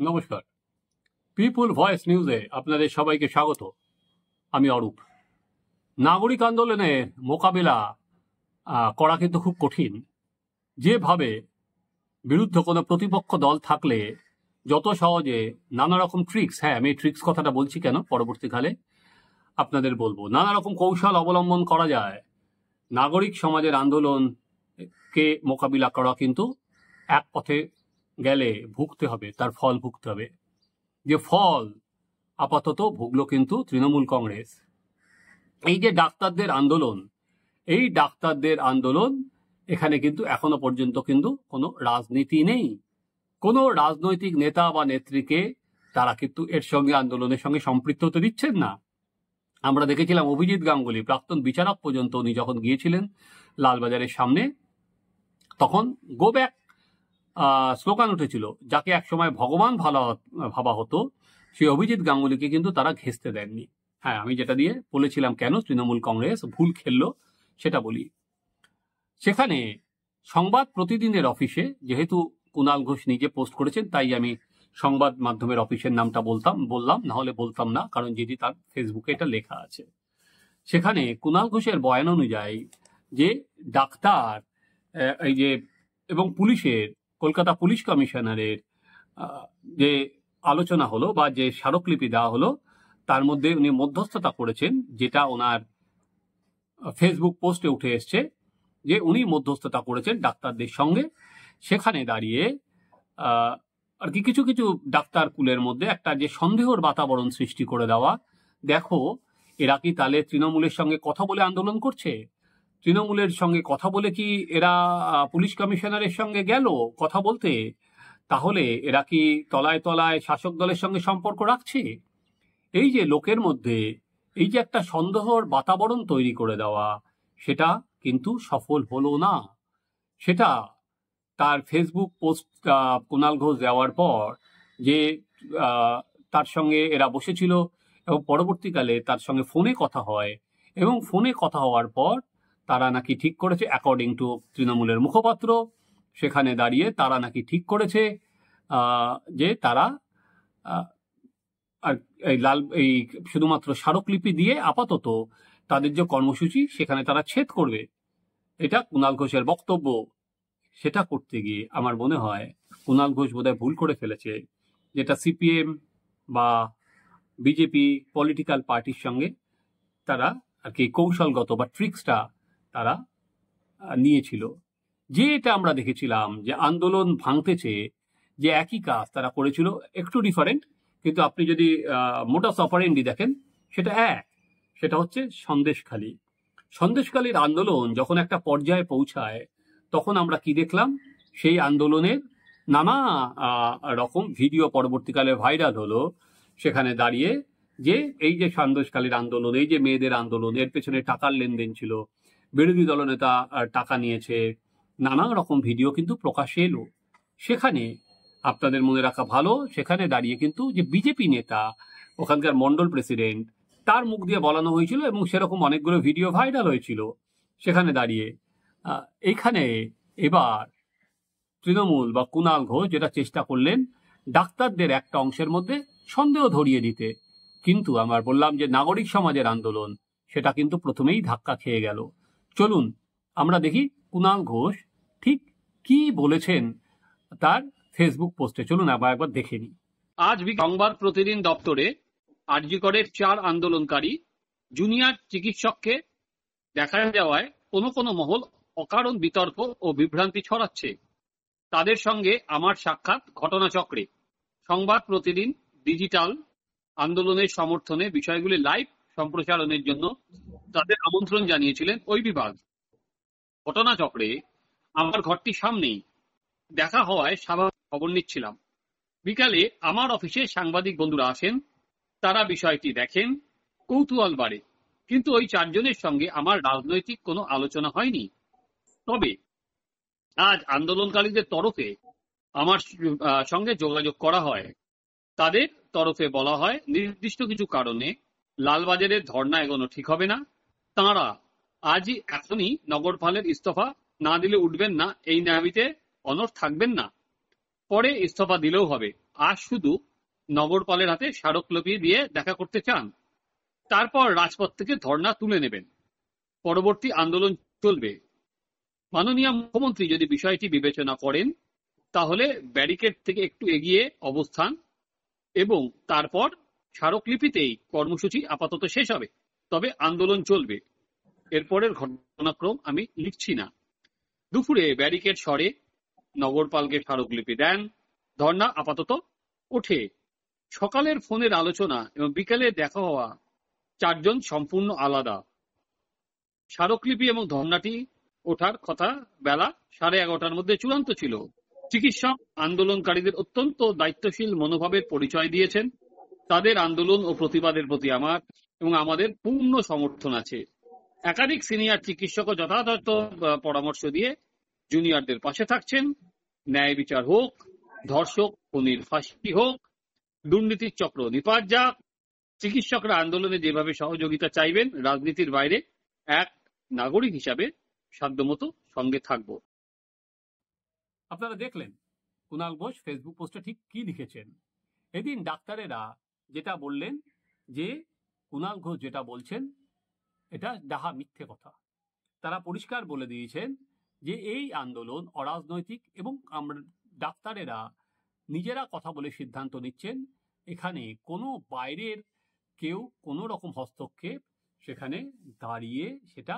নমস্কার, পিপুল ভয়েস নিউজে আপনাদের সবাইকে স্বাগত। আমি অরূপ। নাগরিক আন্দোলনের মোকাবিলা করা কিন্তু খুব কঠিন। যেভাবে বিরুদ্ধে কোনো প্রতিপক্ষ দল থাকলে যত সহজে নানা রকম ট্রিক্স, আমি ট্রিক্স কথাটা বলছি কেন পরবর্তীকালে আপনাদের বলবো, নানা রকম কৌশল অবলম্বন করা যায় নাগরিক সমাজের আন্দোলনকে মোকাবিলা করা কিন্তু এক পথে গেলে ভুগতে হবে, তার ফল ভুগতে হবে। যে ফল আপাতত ভুগলো কিন্তু তৃণমূল কংগ্রেস। এই যে ডাক্তারদের আন্দোলন, এই ডাক্তারদের আন্দোলন এখানে কিন্তু এখনো পর্যন্ত কিন্তু কোনো রাজনীতি নেই, কোনো রাজনৈতিক নেতা বা নেত্রীকে তারা কিন্তু এর সঙ্গে আন্দোলনের সঙ্গে সম্পৃক্ত হতে দিচ্ছেন না। আমরা দেখেছিলাম অভিজিৎ গাঙ্গুলি, প্রাক্তন বিচারক পর্যন্ত, উনি যখন গিয়েছিলেন লালবাজারের সামনে, তখন গো ব্যাক স্লোগান উঠেছিল, যাকে একসময় ভগবান ভাবা হতো, সেই অভিজিৎ গাঙ্গুলিকে কিন্তু তারা ঘেঁষতে দেননি। আমি যেটা দিয়ে বলেছিলাম কেন তৃণমূল কংগ্রেস ভুল খেললো সেটা বলি। সেখানে সংবাদ প্রতিদিনের অফিসে, যেহেতু কুণাল ঘোষ নিজে পোস্ট করেছেন তাই আমি সংবাদ মাধ্যমের অফিসের নামটা বললাম, না হলে বলতাম না, কারণ যেটি তার ফেসবুকে এটা লেখা আছে। সেখানে কুণাল ঘোষের বয়ান অনুযায়ী যে ডাক্তার এই যে এবং পুলিশের, কলকাতা পুলিশ কমিশনারের যে আলোচনা হলো বা যে স্মারকলিপি দেওয়া হলো, তার মধ্যে উনি মধ্যস্থতা করেছেন, যেটা ওনার ফেসবুক পোস্টে উঠে এসছে যে উনি মধ্যস্থতা করেছেন ডাক্তারদের সঙ্গে। সেখানে দাঁড়িয়ে আর কি কিছু কিছু ডাক্তার কুলের মধ্যে একটা যে সন্দেহর বাতাবরণ সৃষ্টি করে দেওয়া, দেখো এরা কি তাহলে তৃণমূলের সঙ্গে কথা বলে আন্দোলন করছে? তৃণমূলের সঙ্গে কথা বলে কি এরা পুলিশ কমিশনারের সঙ্গে গেল কথা বলতে? তাহলে এরা কি তলায় তলায় শাসক দলের সঙ্গে সম্পর্ক রাখছে? এই যে লোকের মধ্যে এই যে একটা সন্দেহর বাতাবরণ তৈরি করে দেওয়া, সেটা কিন্তু সফল হলো না। সেটা তার ফেসবুক পোস্ট কুণাল ঘোষ দেওয়ার পর যে তার সঙ্গে এরা বসেছিল এবং পরবর্তীকালে তার সঙ্গে ফোনে কথা হয়, এবং ফোনে কথা হওয়ার পর তারা নাকি ঠিক করেছে, অ্যাকর্ডিং টু তৃণমূলের মুখপাত্র, সেখানে দাঁড়িয়ে তারা নাকি ঠিক করেছে যে তারা আর এই শুধুমাত্র স্মারকলিপি দিয়ে আপাতত তাদের যে কর্মসূচি সেখানে তারা ছেদ করবে। এটা কুণাল ঘোষের বক্তব্য। সেটা করতে গিয়ে আমার মনে হয় কুণাল ঘোষ বোধহয় ভুল করে ফেলেছে, যেটা সিপিএম বা বিজেপি পলিটিক্যাল পার্টির সঙ্গে তারা আর কি কৌশলগত বা ট্রিক্সটা তারা নিয়েছিল। যে এটা আমরা দেখেছিলাম যে আন্দোলন ভাঙতে চেয়ে যে একই কাজ তারা করেছিল, একটু ডিফারেন্ট, কিন্তু আপনি যদি মোটাস অপারেন্ডি দেখেন সেটা হচ্ছে সন্দেশখালীর আন্দোলন যখন একটা পর্যায়ে পৌঁছায়, তখন আমরা কি দেখলাম? সেই আন্দোলনের নানা রকম ভিডিও পরবর্তীকালে ভাইরাল হলো। সেখানে দাঁড়িয়ে যে এই যে সন্দেশখালীর আন্দোলন, এই যে মেয়েদের আন্দোলন, এর পেছনে টাকার লেনদেন ছিল, বিরোধী দলনেতা টাকা নিয়েছে, নানা রকম ভিডিও কিন্তু প্রকাশ্যে এলো। সেখানে আপনাদের মনে রাখা ভালো, সেখানে দাঁড়িয়ে কিন্তু যে বিজেপি নেতা, ওখানকার মন্ডল প্রেসিডেন্ট, তার মুখ দিয়ে বলানো হয়েছিল এবং সেরকম অনেকগুলো ভিডিও ভাইরাল হয়েছিল। সেখানে দাঁড়িয়ে এইখানে এবার তৃণমূল বা কুণাল ঘোষ যেটা চেষ্টা করলেন, ডাক্তারদের একটা অংশের মধ্যে সন্দেহ ধরিয়ে দিতে, কিন্তু আমার বললাম যে নাগরিক সমাজের আন্দোলন সেটা কিন্তু প্রথমেই ধাক্কা খেয়ে গেল। চলুন আমরা দেখি কুণাল ঘোষ ঠিক কি বলেছেন তার ফেসবুক পোস্টে। চলুন আবার একবার দেখে নিই। আজ সংবাদ প্রতিদিন দপ্তরে আরজি করের 4 আন্দোলনকারী জুনিয়র চিকিৎসককে দেখা যাওয়ায় কোনো মহল অকারণ বিতর্ক ও বিভ্রান্তি ছড়াচ্ছে। তাদের সঙ্গে আমার সাক্ষাৎ ঘটনাচক্রে। সংবাদ প্রতিদিন ডিজিটাল আন্দোলনের সমর্থনে বিষয়গুলি লাইভ সম্প্রচারণের জন্য তাদের আমন্ত্রণ জানিয়েছিলেন ওই বিভাগ। ঘটনাচক্রে আমার ঘরটি সামনেই, দেখা হওয়ায় স্বাভাবিক খবর নিচ্ছিলাম। বিকালে আমার অফিসে সাংবাদিক বন্ধুরা আসেন, তারা বিষয়টি দেখেন, কৌতূহল বাড়ে। কিন্তু ওই 4 জনের সঙ্গে আমার রাজনৈতিক কোনো আলোচনা হয়নি। তবে আজ আন্দোলনকারীদের তরফে আমার সঙ্গে যোগাযোগ করা হয়। তাদের তরফে বলা হয় নির্দিষ্ট কিছু কারণে লালবাজারের ধর্ণা এগোনো ঠিক হবে না। তাঁরা আজই এখনই নগরপালের ইস্তফা না দিলে উঠবেন না, এই দাবিতে অনড় থাকবেন না। পরে ইস্তফা দিলেও হবে। আজ শুধু নগরপালের হাতে স্মারকলিপি দিয়ে দেখা করতে চান, তারপর রাজপথ থেকে ধর্ণা তুলে নেবেন। পরবর্তী আন্দোলন চলবে। মাননীয় মুখ্যমন্ত্রী যদি বিষয়টি বিবেচনা করেন, তাহলে ব্যারিকেড থেকে একটু এগিয়ে অবস্থান এবং তারপর স্মারকলিপিতেই কর্মসূচি আপাতত শেষ হবে। তবে আন্দোলন চলবে। এরপরের ঘটনাক্রম আমি লিখছি না। দুপুরে ব্যারিকেড সরে, নগরপালকে স্মারকলিপি দেন, ধর্ণা আপাতত ওঠে। সকালের ফোনের আলোচনা এবং বিকেলে দেখা হওয়া চারজন সম্পূর্ণ আলাদা। স্মারকলিপি এবং ধর্ণাটি ওঠার কথা বেলা 11:30টার মধ্যে চূড়ান্ত ছিল। চিকিৎসক আন্দোলনকারীদের অত্যন্ত দায়িত্বশীল মনোভাবের পরিচয় দিয়েছেন। তাদের আন্দোলন ও প্রতিবাদের প্রতি আমার এবং আমাদের পূর্ণ সমর্থন আছে। একাধিক সিনিয়র চিকিৎসকও যথাযথ পরামর্শ দিয়ে জুনিয়রদের পাশে থাকছেন। ন্যায় বিচার হোক, ধর্ষক খুনির ফাঁসি হোক, দুর্নীতির চক্র নিপাত যাক। চিকিৎসকরা আন্দোলনে যেভাবে সহযোগিতা চাইবেন, রাজনীতির বাইরে এক নাগরিক হিসাবে সাধ্যমতো সঙ্গে থাকব। আপনারা দেখলেন কুণাল ঘোষ ফেসবুক পোস্টে ঠিক কি লিখেছেন। এদিন ডাক্তারেরা যেটা বললেন যে কুণাল ঘোষ যেটা বলছেন এটা ডাহা মিথ্যে কথা। তারা পরিষ্কার বলে দিয়েছেন যে এই আন্দোলন অরাজনৈতিক এবং আমরা ডাক্তারেরা নিজেরা কথা বলে সিদ্ধান্ত নিচ্ছেন। এখানে কোনো বাইরের কেউ কোনো রকম হস্তক্ষেপ সেখানে দাঁড়িয়ে সেটা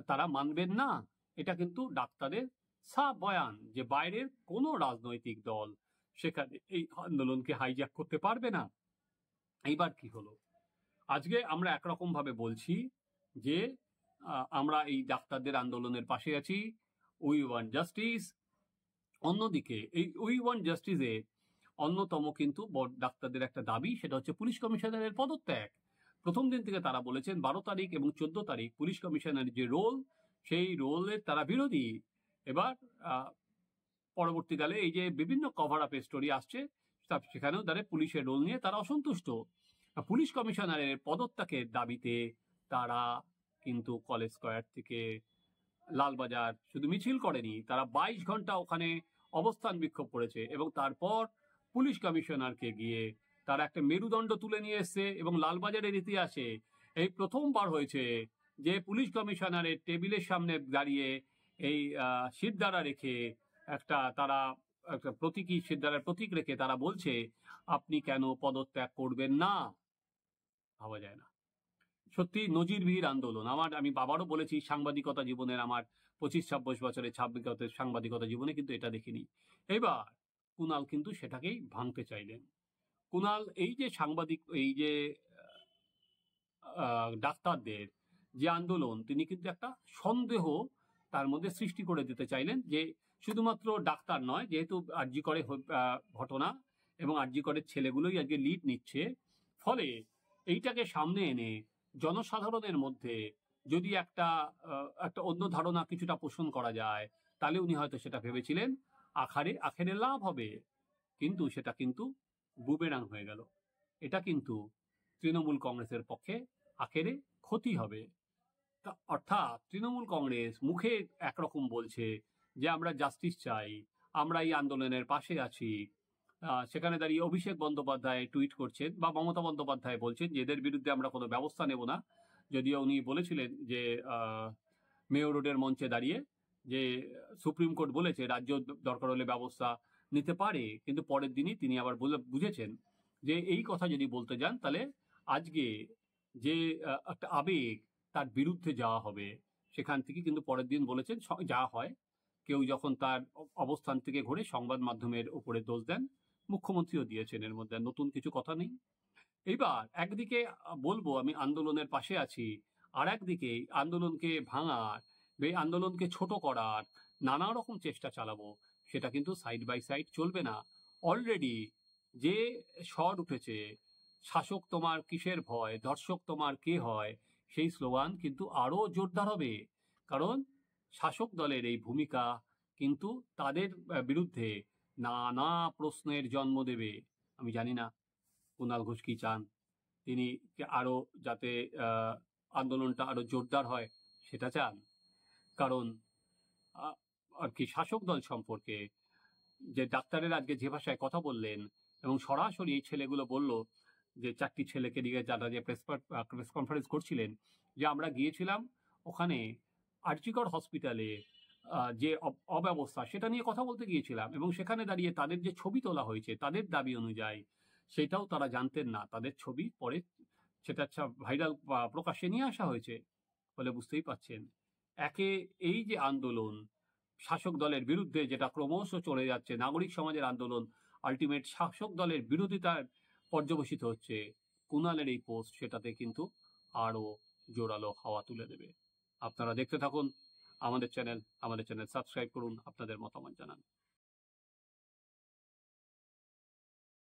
তারা মানবেন না। এটা কিন্তু ডাক্তারের সাফ বয়ান যে বাইরের কোনো রাজনৈতিক দল সেখানে এই আন্দোলনকে হাইজ্যাক করতে পারবে না। এইবার কি হলো, আজকে আমরা একরকম ভাবে বলছি যে আমরা এই ডাক্তারদের আন্দোলনের পাশে আছি, উই ওয়ান্ট জাস্টিস। অন্যদিকে এই উই ওয়ান্ট জাস্টিসে অন্যতম কিন্তু ডাক্তারদের একটা দাবি, সেটা হচ্ছে পুলিশ কমিশনারের পদত্যাগ। প্রথম দিন থেকে তারা বলেছেন 12 তারিখ এবং 14 তারিখ পুলিশ কমিশনারের যে রোল, সেই রোলের তারা বিরোধী। এবার পরবর্তীকালে এই যে বিভিন্ন কভার আপ স্টোরি আসছে, সেখানেও তারা পুলিশের রোল নিয়ে তারা অসন্তুষ্ট। পুলিশ কমিশনারের পদত্যাগের দাবিতে তারা কিন্তু কলেজ স্কয়ার থেকে লালবাজার শুধু মিছিল করেনি, তারা 22 ঘন্টা ওখানে অবস্থান বিক্ষোভ করেছে এবং তারপর পুলিশ কমিশনারকে গিয়ে তারা একটা মেরুদণ্ড তুলে নিয়ে এসছে। এবং লালবাজারের ইতিহাসে এই প্রথমবার হয়েছে যে পুলিশ কমিশনারের টেবিলের সামনে দাঁড়িয়ে এই শিরদাঁড়া রেখে তারা একটা প্রতীকী শিরদাঁড়ার প্রতীক রেখে তারা বলছে আপনি কেন পদত্যাগ করবেন না। ভাবা যায় না। সত্যি নজিরবিহীন আন্দোলন। আমি বাবারও বলেছি সাংবাদিকতা জীবনের আমার 25-26 বছরের সাংবাদিকতা জীবনে কিন্তু এটা দেখিনি। এবার কুণাল কিন্তু সেটাকেই ভাঙতে চাইলেন। কুণাল এই যে এই যে ডাক্তারদের যে আন্দোলন, তিনি কিন্তু একটা সন্দেহ তার মধ্যে সৃষ্টি করে দিতে চাইলেন যে শুধুমাত্র ডাক্তার নয়, যেহেতু আরজি করে ঘটনা এবং আরজি করের ছেলেগুলোই আজকে লিড নিচ্ছে, ফলে এইটাকে সামনে এনে জনসাধারণের মধ্যে যদি একটা অন্য ধারণা কিছুটা পোষণ করা যায়, তাহলে উনি হয়তো সেটা ভেবেছিলেন আখেরে লাভ হবে। কিন্তু সেটা কিন্তু বুমেরাং হয়ে গেল। এটা কিন্তু তৃণমূল কংগ্রেসের পক্ষে আখেরে ক্ষতি হবে। অর্থাৎ তৃণমূল কংগ্রেস মুখে একরকম বলছে যে আমরা জাস্টিস চাই, আমরা এই আন্দোলনের পাশে আছি, সেখানে দাঁড়িয়ে অভিষেক বন্দ্যোপাধ্যায় টুইট করছেন বা মমতা বন্দ্যোপাধ্যায় বলছেন যে এদের বিরুদ্ধে আমরা কোনো ব্যবস্থা নেব না। যদিও উনি বলেছিলেন যে মেয়র রোডের মঞ্চে দাঁড়িয়ে যে সুপ্রিম কোর্ট বলেছে রাজ্য দরকার হলে ব্যবস্থা নিতে পারে, কিন্তু পরের দিনই তিনি আবার বুঝেছেন যে এই কথা যদি বলতে যান তাহলে আজকে যে একটা আবেগ তার বিরুদ্ধে যাওয়া হবে। সেখান থেকে কিন্তু পরের দিন বলেছেন যা হয়, কেউ যখন তার অবস্থান থেকে ঘুরে সংবাদ মাধ্যমের উপরে দোষ দেন, মুখ্যমন্ত্রীও দিয়েছেন, এর মধ্যে নতুন কিছু কথা নেই। এবার একদিকে বলবো আমি আন্দোলনের পাশে আছি, আর একদিকে আন্দোলনকে ভাঙার, এই আন্দোলনকে ছোট করার নানা রকম চেষ্টা চালাবো, সেটা কিন্তু সাইড বাই সাইড চলবে না। অলরেডি যে স্বর উঠেছে, শাসক তোমার কিসের ভয়, ধর্ষক তোমার কে হয়, সেই স্লোগান কিন্তু আরো জোরদার হবে। কারণ শাসক দলের এই ভূমিকা কিন্তু তাদের বিরুদ্ধে নানা প্রশ্নের জন্ম দেবে। আমি জানি না কুণাল ঘোষ কি চান, তিনি আরো যাতে আন্দোলনটা আরো জোরদার হয় সেটা চান। কারণ আর কি শাসক দল সম্পর্কে যে ডাক্তারের আজকে যে ভাষায় কথা বললেন, এবং সরাসরি এই ছেলেগুলো বলল যে 4টি ছেলেকে নিয়ে যারা যে প্রেস কনফারেন্স করছিলেন যে আমরা গিয়েছিলাম ওখানে আরজিকর হসপিটালে যে অব্যবস্থা সেটা নিয়ে কথা বলতে গিয়েছিলাম এবং সেখানে দাঁড়িয়ে তাদের যে ছবি তোলা হয়েছে তাদের দাবি অনুযায়ী সেটাও তারা জানতেন না, তাদের ছবি পরে সেটা ভাইরাল প্রকাশ্যে নিয়ে আসা হয়েছে। ফলে বুঝতেই পাচ্ছেন একে এই যে আন্দোলন শাসক দলের বিরুদ্ধে যেটা ক্রমশ চলে যাচ্ছে, নাগরিক সমাজের আন্দোলন আলটিমেট শাসক দলের বিরোধিতার পর্যবসিত হচ্ছে, কুণালের এই পোস্ট সেটাতে কিন্তু আরো জোরালো হাওয়া তুলে দেবে। আপনারা দেখতে থাকুন আমাদের চ্যানেল সাবস্ক্রাইব করুন, আপনাদের মতামত জানান।